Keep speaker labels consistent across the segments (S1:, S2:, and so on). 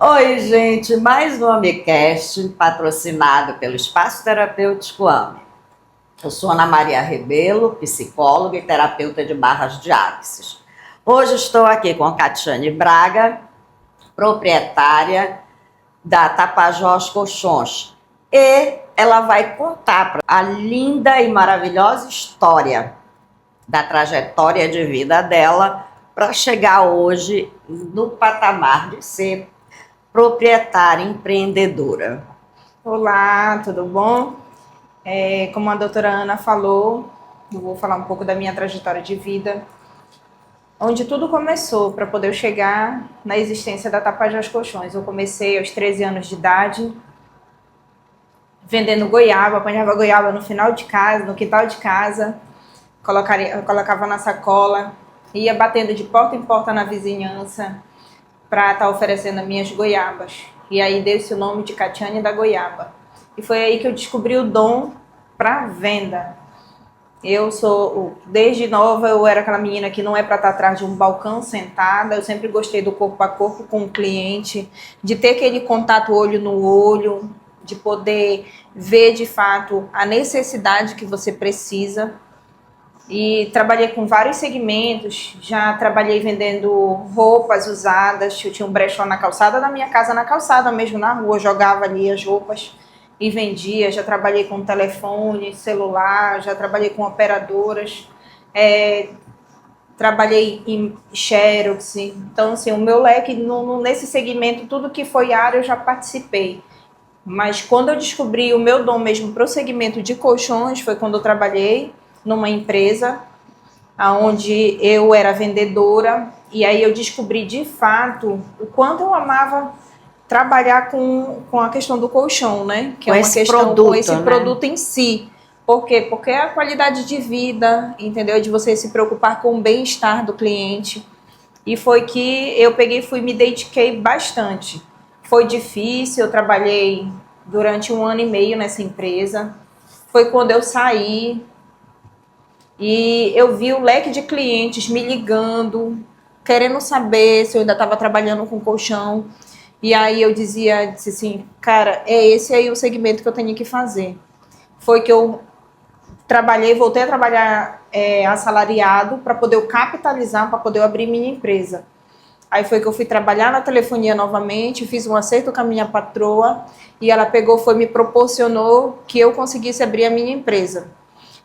S1: Oi, gente, mais um AmiCast patrocinado pelo Espaço Terapêutico AME. Eu sou Ana Maria Rebelo, psicóloga e terapeuta de barras de axis. Hoje estou aqui com a Catiane Braga, proprietária da Tapajós Colchões, e ela vai contar a linda e maravilhosa história da trajetória de vida dela para chegar hoje no patamar de ser proprietária, empreendedora.
S2: Olá, tudo bom? Como a doutora Ana falou, eu vou falar um pouco da minha trajetória de vida, onde tudo começou para poder chegar na existência da Tapajós Colchões. Eu comecei aos 13 anos de idade, vendendo goiaba, apanhava goiaba no final de casa, no quintal de casa, colocava na sacola, ia batendo de porta em porta na vizinhança, para estar oferecendo as minhas goiabas. E aí deu-se o nome de Catiane da Goiaba. E foi aí que eu descobri o dom para venda. Desde nova, eu era aquela menina que não é para estar atrás de um balcão sentada. Eu sempre gostei do corpo a corpo com o cliente, de ter aquele contato olho no olho, de poder ver de fato a necessidade que você precisa. E trabalhei com vários segmentos, já trabalhei vendendo roupas usadas, eu tinha um brechó na calçada da minha casa, na calçada mesmo, na rua, jogava ali as roupas e vendia. Já trabalhei com telefone, celular, já trabalhei com operadoras, trabalhei em Xerox. Então, assim, o meu leque, nesse segmento, tudo que foi área eu já participei. Mas quando eu descobri o meu dom mesmo para o segmento de colchões, foi quando eu trabalhei numa empresa onde eu era vendedora, e aí eu descobri de fato o quanto eu amava trabalhar com a questão do colchão, né? Que
S1: Com
S2: é uma
S1: esse
S2: questão
S1: produto,
S2: com esse
S1: né?
S2: produto em si. Por quê? Porque é a qualidade de vida, entendeu? De você se preocupar com o bem-estar do cliente. E foi que eu peguei e me dediquei bastante. Foi difícil, eu trabalhei durante 1 ano e meio nessa empresa. Foi quando eu saí, e eu vi o leque de clientes me ligando, querendo saber se eu ainda estava trabalhando com colchão. E aí eu disse assim, cara, é esse aí o segmento que eu tenho que fazer. Foi que eu voltei a trabalhar assalariado para poder eu capitalizar, para poder eu abrir minha empresa. Aí foi que eu fui trabalhar na telefonia novamente, fiz um acerto com a minha patroa, e ela me proporcionou que eu conseguisse abrir a minha empresa.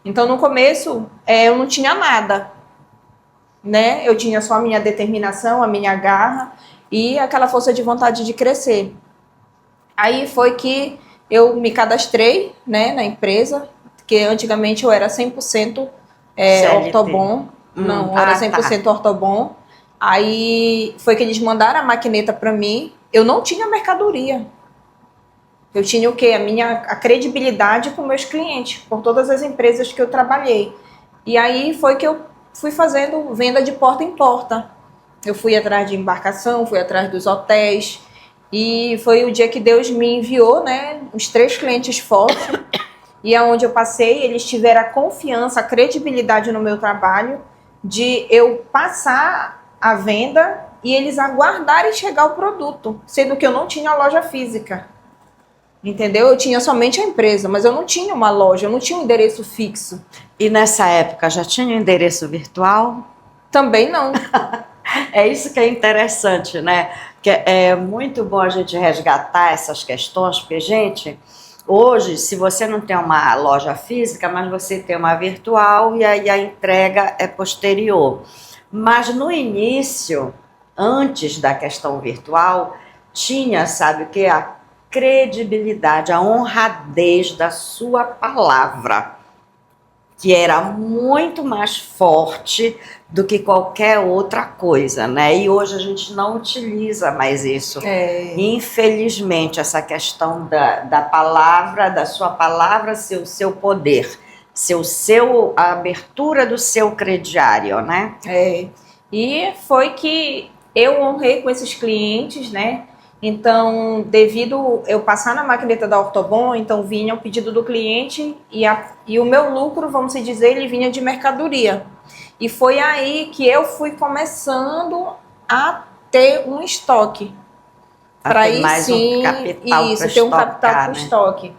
S2: Então, no começo, eu não tinha nada, né? Eu tinha só a minha determinação, a minha garra e aquela força de vontade de crescer. Aí foi que eu me cadastrei, né, na empresa, que antigamente eu era 100% ortobon. Não, eu era 100% ortobon. Aí foi que eles mandaram a maquineta para mim. Eu não tinha mercadoria. Eu tinha o quê? A credibilidade com meus clientes, por todas as empresas que eu trabalhei. E aí foi que eu fui fazendo venda de porta em porta. Eu fui atrás de embarcação, fui atrás dos hotéis. E foi o dia que Deus me enviou, né, os 3 clientes fortes. E aonde eu passei, eles tiveram a confiança, a credibilidade no meu trabalho, de eu passar a venda e eles aguardarem chegar o produto, sendo que eu não tinha loja física. Entendeu? Eu tinha somente a empresa, mas eu não tinha uma loja, eu não tinha um endereço fixo.
S1: E nessa época já tinha um endereço virtual?
S2: Também não.
S1: É isso que é interessante, né? Que é muito bom a gente resgatar essas questões, porque, gente, hoje, se você não tem uma loja física, mas você tem uma virtual, e aí a entrega é posterior. Mas no início, antes da questão virtual, tinha, sabe o que? A credibilidade, a honradez da sua palavra, que era muito mais forte do que qualquer outra coisa, né? E hoje a gente não utiliza mais isso. Infelizmente, essa questão da palavra, da sua palavra ser o seu poder, a abertura do seu crediário, né?
S2: E foi que eu honrei com esses clientes, né? Então, devido eu passar na maquineta da Ortobon, então vinha o pedido do cliente e o meu lucro, vamos dizer, ele vinha de mercadoria. E foi aí que eu fui começando a ter um estoque. para aí
S1: mais
S2: sim,
S1: um capital
S2: isso, ter um capital para
S1: né?
S2: estoque.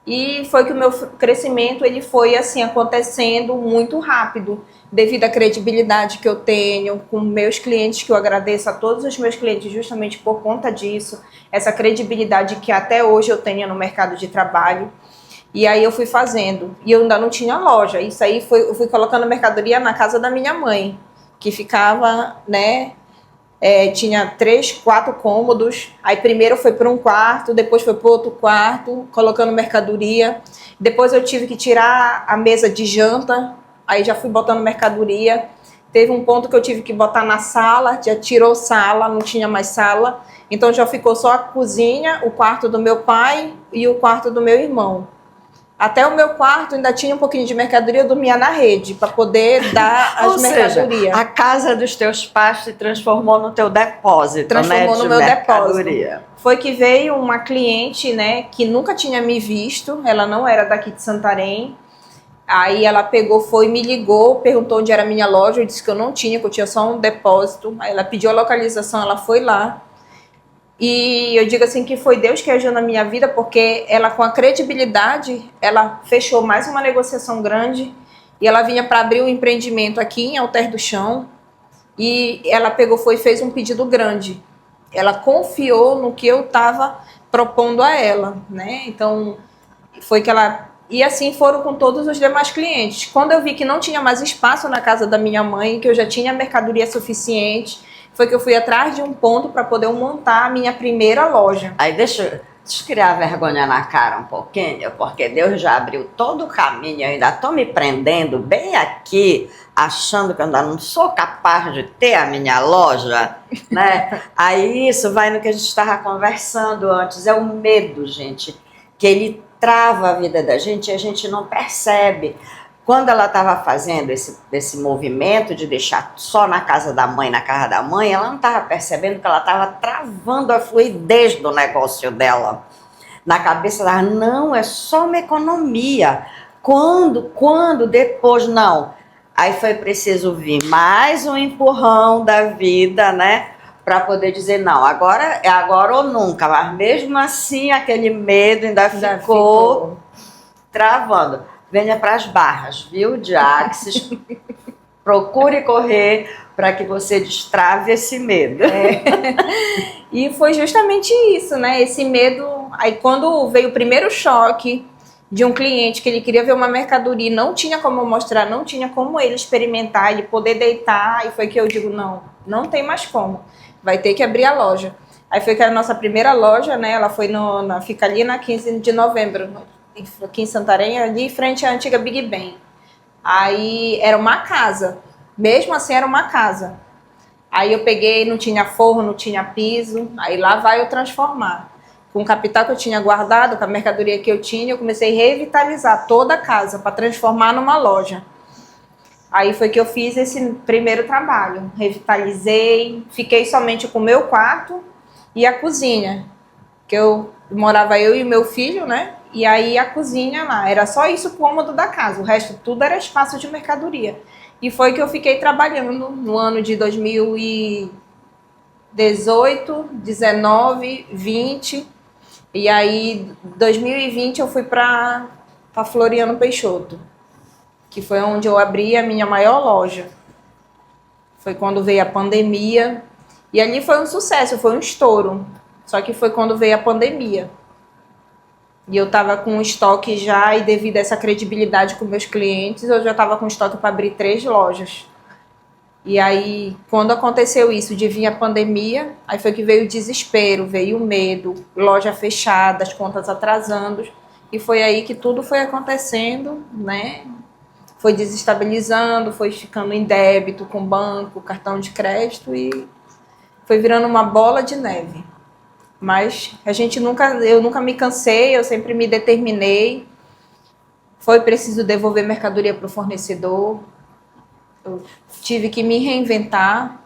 S2: E foi que o meu crescimento ele foi assim acontecendo muito rápido, devido à credibilidade que eu tenho com meus clientes, que eu agradeço a todos os meus clientes justamente por conta disso, essa credibilidade que até hoje eu tenho no mercado de trabalho. E aí eu fui fazendo, e eu ainda não tinha loja, isso aí eu fui colocando mercadoria na casa da minha mãe, que ficava, né, tinha 3, 4 cômodos. Aí primeiro foi para um quarto, depois foi para outro quarto, colocando mercadoria. Depois eu tive que tirar a mesa de janta, aí já fui botando mercadoria. Teve um ponto que eu tive que botar na sala, já tirou sala, não tinha mais sala. Então já ficou só a cozinha, o quarto do meu pai e o quarto do meu irmão. Até o meu quarto ainda tinha um pouquinho de mercadoria, eu dormia na rede para poder dar as mercadorias.
S1: A casa dos teus pais se transformou no teu depósito,
S2: transformou
S1: né,
S2: no meu
S1: mercadoria.
S2: depósito. Foi que veio uma cliente, né, que nunca tinha me visto, ela não era daqui de Santarém. Aí ela pegou, foi, me ligou, perguntou onde era a minha loja, eu disse que eu não tinha, que eu tinha só um depósito. Aí ela pediu a localização, ela foi lá. E eu digo assim que foi Deus que agiu na minha vida, porque ela, com a credibilidade, ela fechou mais uma negociação grande e ela vinha para abrir um empreendimento aqui em Alter do Chão e ela pegou, foi e fez um pedido grande. Ela confiou no que eu estava propondo a ela, né? Então, foi que ela... E assim foram com todos os demais clientes. Quando eu vi que não tinha mais espaço na casa da minha mãe, que eu já tinha mercadoria suficiente, foi que eu fui atrás de um ponto para poder montar a minha primeira loja.
S1: Aí deixa eu criar vergonha na cara um pouquinho, porque Deus já abriu todo o caminho, eu ainda estou me prendendo bem aqui, achando que eu ainda não sou capaz de ter a minha loja, né? Aí isso vai no que a gente estava conversando antes, é o medo, gente, que ele trava a vida da gente e a gente não percebe. Quando ela estava fazendo esse movimento de deixar só na casa da mãe, ela não estava percebendo que ela estava travando a fluidez do negócio dela. Na cabeça dela, não, é só uma economia. Quando, depois, não. Aí foi preciso vir mais um empurrão da vida, né? Para poder dizer, não, agora é agora ou nunca. Mas mesmo assim, aquele medo ainda ficou travando. Venha para as barras, viu, de Axis. Procure correr para que você destrave esse medo.
S2: E foi justamente isso, né? Esse medo. Aí quando veio o primeiro choque de um cliente que ele queria ver uma mercadoria e não tinha como mostrar, não tinha como ele experimentar, ele poder deitar, e foi que eu digo, não tem mais como. Vai ter que abrir a loja. Aí foi que a nossa primeira loja, né? Ela foi fica ali na 15 de novembro, aqui em Santarém, ali em frente à antiga Big Ben. Aí era uma casa, mesmo assim era uma casa. Aí eu peguei, não tinha forro, não tinha piso, aí lá vai eu transformar. Com o capital que eu tinha guardado, com a mercadoria que eu tinha, eu comecei a revitalizar toda a casa para transformar numa loja. Aí foi que eu fiz esse primeiro trabalho, revitalizei, fiquei somente com o meu quarto e a cozinha, que morava eu e meu filho, né? E aí a cozinha lá, era só isso o cômodo da casa, o resto tudo era espaço de mercadoria. E foi que eu fiquei trabalhando no ano de 2018, 19, 20. E aí, 2020, eu fui para Floriano Peixoto, que foi onde eu abri a minha maior loja. Foi quando veio a pandemia. E ali foi um sucesso, foi um estouro. Só que foi quando veio a pandemia. E eu estava com estoque já, e devido a essa credibilidade com meus clientes, eu já estava com estoque para abrir 3 lojas. E aí, quando aconteceu isso, de vir a pandemia, aí foi que veio o desespero, veio o medo, loja fechada, as contas atrasando. E foi aí que tudo foi acontecendo, né? Foi desestabilizando, foi ficando em débito com banco, cartão de crédito e foi virando uma bola de neve. Mas eu nunca me cansei, eu sempre me determinei. Foi preciso devolver mercadoria para o fornecedor. Eu tive que me reinventar.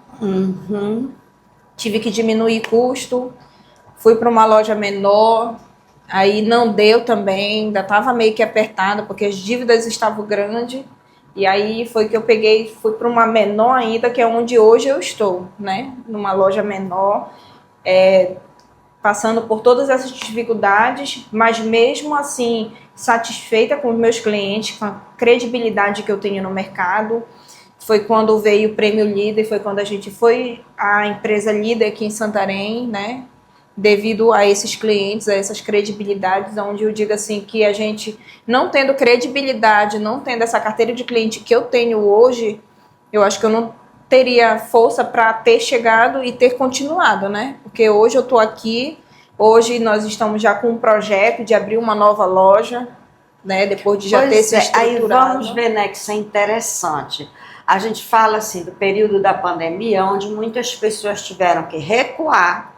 S2: Tive que diminuir custo. Fui para uma loja menor. Aí não deu também, ainda estava meio que apertada, porque as dívidas estavam grandes. E aí foi que eu peguei, fui para uma menor ainda, que é onde hoje eu estou, né? Numa loja menor. passando por todas essas dificuldades, mas mesmo assim satisfeita com os meus clientes, com a credibilidade que eu tenho no mercado. Foi quando veio o Prêmio Líder, foi quando a gente foi a empresa líder aqui em Santarém, né? Devido a esses clientes, a essas credibilidades, onde eu digo assim que a gente, não tendo credibilidade, não tendo essa carteira de cliente que eu tenho hoje, eu acho que eu não teria força para ter chegado e ter continuado, né? Porque hoje eu estou aqui, hoje nós estamos já com um projeto de abrir uma nova loja, né? Depois de já ter se estruturado.
S1: Aí vamos ver, né, que isso é interessante. A gente fala assim do período da pandemia, onde muitas pessoas tiveram que recuar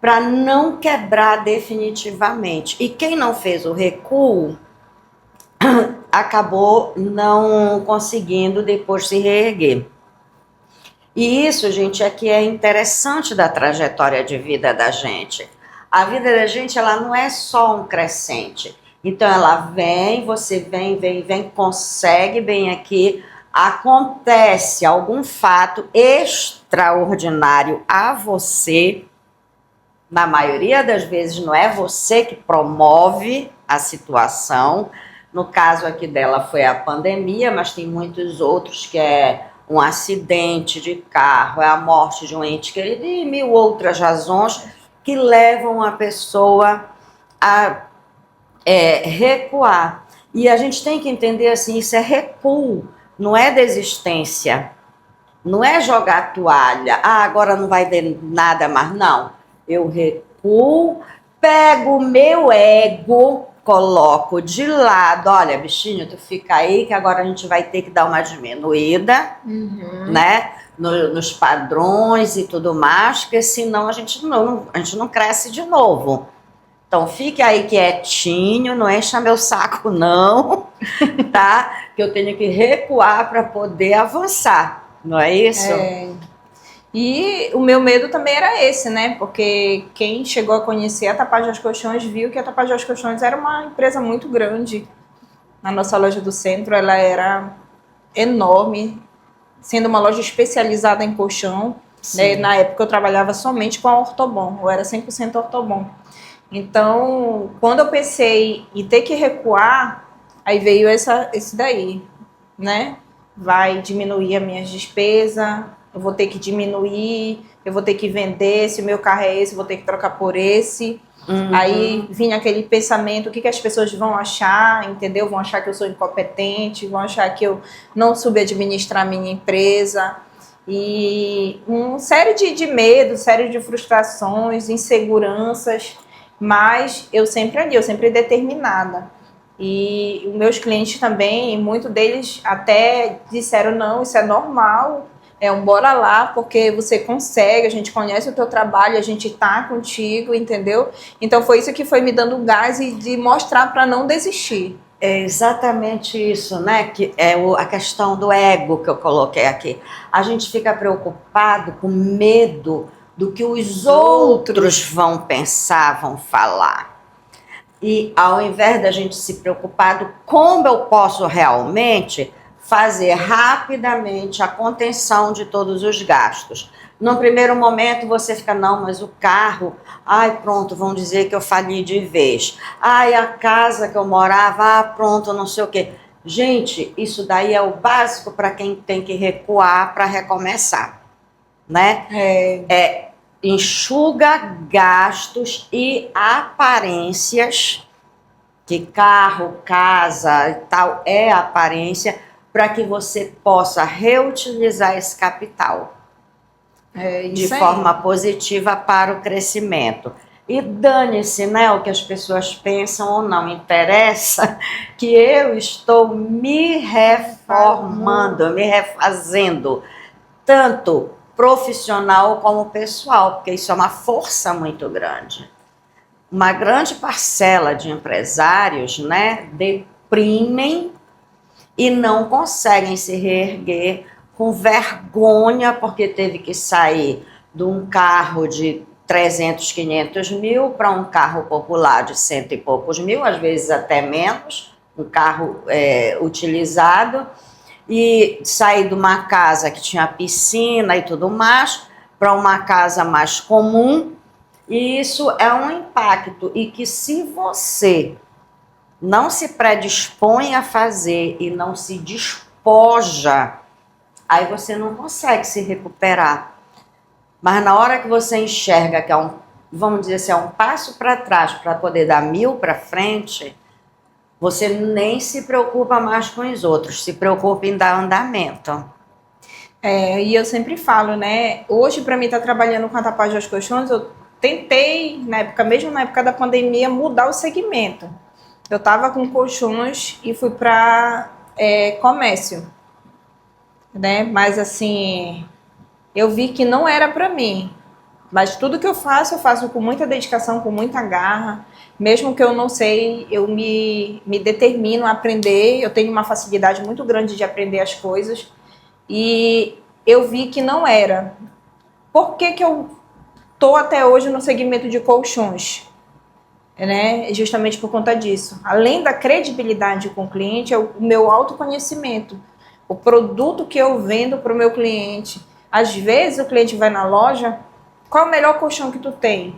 S1: para não quebrar definitivamente. E quem não fez o recuo acabou não conseguindo depois se reerguer. E isso, gente, é que é interessante da trajetória de vida da gente. A vida da gente, ela não é só um crescente. Então, ela vem, você vem, consegue bem aqui, acontece algum fato extraordinário a você. Na maioria das vezes, não é você que promove a situação. No caso aqui dela foi a pandemia, mas tem muitos outros que é um acidente de carro, é a morte de um ente querido e mil outras razões que levam a pessoa a recuar. E a gente tem que entender assim, isso é recuo, não é desistência, não é jogar a toalha, agora não vai ter nada mais, não. Eu recuo, pego o meu ego, coloco de lado, olha, bichinho, tu fica aí que agora a gente vai ter que dar uma diminuída, né, nos padrões e tudo mais, porque senão a gente não cresce de novo. Então fique aí quietinho, não encha meu saco não, tá? Que eu tenho que recuar para poder avançar, não é isso?
S2: E o meu medo também era esse, né? Porque quem chegou a conhecer a Tapajós Colchões viu que a Tapajós Colchões era uma empresa muito grande. Na nossa loja do centro, ela era enorme, sendo uma loja especializada em colchão. Né? Na época eu trabalhava somente com a Ortobon, eu era 100% Ortobon. Então, quando eu pensei em ter que recuar, aí veio esse daí, né? Vai diminuir as minhas despesas, eu vou ter que diminuir, eu vou ter que vender, se o meu carro é esse, eu vou ter que trocar por esse. Aí vinha aquele pensamento, o que as pessoas vão achar, entendeu? Vão achar que eu sou incompetente, vão achar que eu não soube administrar a minha empresa. E uma série de medos, série de frustrações, inseguranças, mas eu sempre determinada. E os meus clientes também, muitos deles até disseram, não, isso é normal, bora lá, porque você consegue, a gente conhece o teu trabalho, a gente tá contigo, entendeu? Então foi isso que foi me dando gás e de mostrar para não desistir.
S1: É exatamente isso, né? Que é a questão do ego que eu coloquei aqui. A gente fica preocupado, com medo do que os outros vão pensar, vão falar. E ao invés da gente se preocupar do como eu posso realmente fazer rapidamente a contenção de todos os gastos. No primeiro momento você fica, não, mas o carro, ai pronto, vão dizer que eu fali de vez. Ai, a casa que eu morava, pronto, não sei o quê. Gente, isso daí é o básico para quem tem que recuar para recomeçar, né? Enxuga gastos e aparências, que carro, casa e tal, é aparência, para que você possa reutilizar esse capital de forma positiva para o crescimento. E dane-se, né, o que as pessoas pensam ou não, interessa que eu estou me reformando, me refazendo, tanto profissional como pessoal, porque isso é uma força muito grande. Uma grande parcela de empresários, né, deprimem e não conseguem se reerguer com vergonha porque teve que sair de um carro de 300, 500 mil para um carro popular de 100 e poucos mil, às vezes até menos, um carro utilizado, e sair de uma casa que tinha piscina e tudo mais para uma casa mais comum, E isso é um impacto e que se você não se predispõe a fazer e não se despoja, aí você não consegue se recuperar. Mas na hora que você enxerga que é vamos dizer assim, é um passo para trás para poder dar 1000 para frente, você nem se preocupa mais com os outros, se preocupa em dar andamento.
S2: E eu sempre falo, né? Hoje, para mim, estar trabalhando com a Tapajós aos Colchões, eu tentei, mesmo na época da pandemia, mudar o segmento. Eu estava com colchões e fui para comércio, né? Mas assim, eu vi que não era para mim. Mas tudo que eu faço com muita dedicação, com muita garra. Mesmo que eu não sei, eu me determino a aprender. Eu tenho uma facilidade muito grande de aprender as coisas. E eu vi que não era. Por que que eu estou até hoje no segmento de colchões? Né? Justamente por conta disso. Além da credibilidade com o cliente, é o meu autoconhecimento. O produto que eu vendo para o meu cliente. Às vezes o cliente vai na loja, qual é o melhor colchão que tu tem?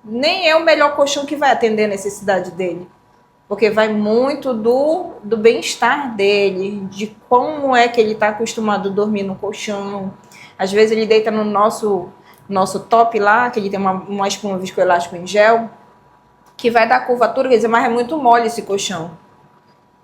S2: Nem é o melhor colchão que vai atender a necessidade dele. Porque vai muito do bem-estar dele, de como é que ele está acostumado a dormir no colchão. Às vezes ele deita no nosso top lá, que ele tem uma espuma viscoelástico em gel, que vai dar curvatura, quer dizer, mas é muito mole esse colchão.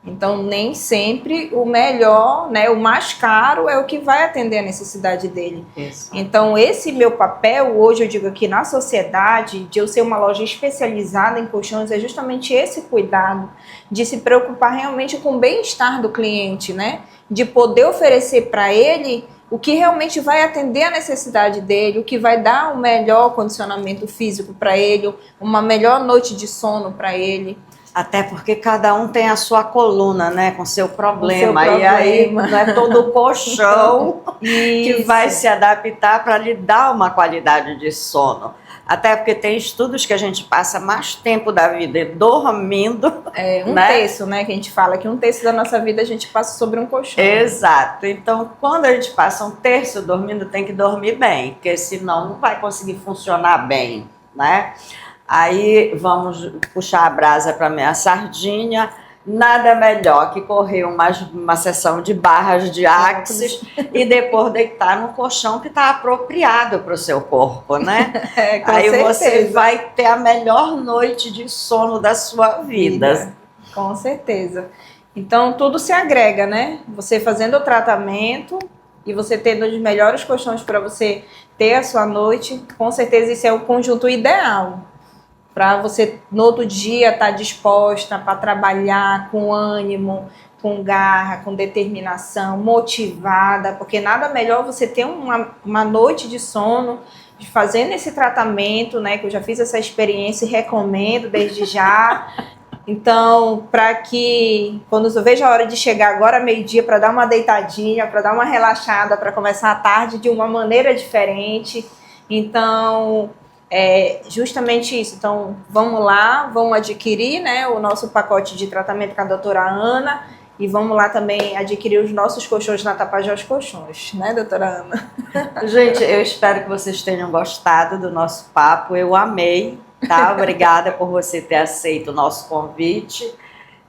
S2: Então, nem sempre o melhor, né, o mais caro é o que vai atender a necessidade dele.
S1: Isso.
S2: Então, esse meu papel, hoje eu digo aqui na sociedade, de eu ser uma loja especializada em colchões, é justamente esse cuidado de se preocupar realmente com o bem-estar do cliente, né? De poder oferecer para ele o que realmente vai atender a necessidade dele, o que vai dar um melhor condicionamento físico para ele, uma melhor noite de sono para ele.
S1: Até porque cada um tem a sua coluna, né, com seu problema. E aí não é todo o colchão que vai se adaptar para lhe dar uma qualidade de sono. Até porque tem estudos que a gente passa mais tempo da vida dormindo.
S2: Terço, né? Que a gente fala que 1/3 da nossa vida a gente passa sobre um colchão.
S1: Exato. Então, quando a gente passa 1/3 dormindo, tem que dormir bem, porque senão não vai conseguir funcionar bem, né? Aí vamos puxar a brasa para minha sardinha. Nada melhor que correr uma sessão de barras de axis e depois deitar no colchão que está apropriado para o seu corpo, né? Aí certeza. Você vai ter a melhor noite de sono da sua vida.
S2: Com certeza. Então tudo se agrega, né? Você fazendo o tratamento e você tendo os melhores colchões para você ter a sua noite, com certeza isso é o conjunto ideal. Para você, no outro dia, estar disposta para trabalhar com ânimo, com garra, com determinação, motivada, porque nada melhor você ter uma noite de sono, fazendo esse tratamento, né, que eu já fiz essa experiência e recomendo desde já. Então, para que, quando eu vejo a hora de chegar agora, meio-dia, para dar uma deitadinha, para dar uma relaxada, para começar a tarde de uma maneira diferente. Então, justamente isso. Então, vamos lá, vamos adquirir, né, o nosso pacote de tratamento com a doutora Ana e vamos lá também adquirir os nossos colchões na Tapajós Colchões, né, doutora Ana?
S1: Gente, eu espero que vocês tenham gostado do nosso papo, eu amei, tá? Obrigada por você ter aceito o nosso convite.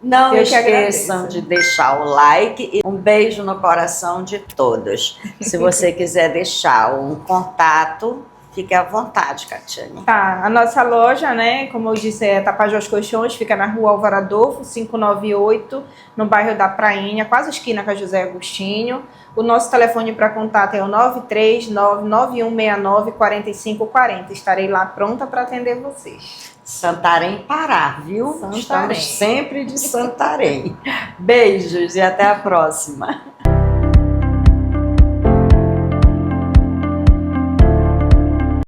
S1: Não esqueçam de deixar o like e um beijo no coração de todos. Se você quiser deixar um contato, fique à vontade, Catiane.
S2: Tá, a nossa loja, né, como eu disse, é Tapajós Colchões, fica na rua Alvaradolfo, 598, no bairro da Prainha, quase esquina com a José Agostinho. O nosso telefone para contato é o 93991694540. Estarei lá pronta para atender vocês.
S1: Santarém, Pará, viu?
S2: Santarém.
S1: Estamos sempre de Santarém. Beijos e até a próxima.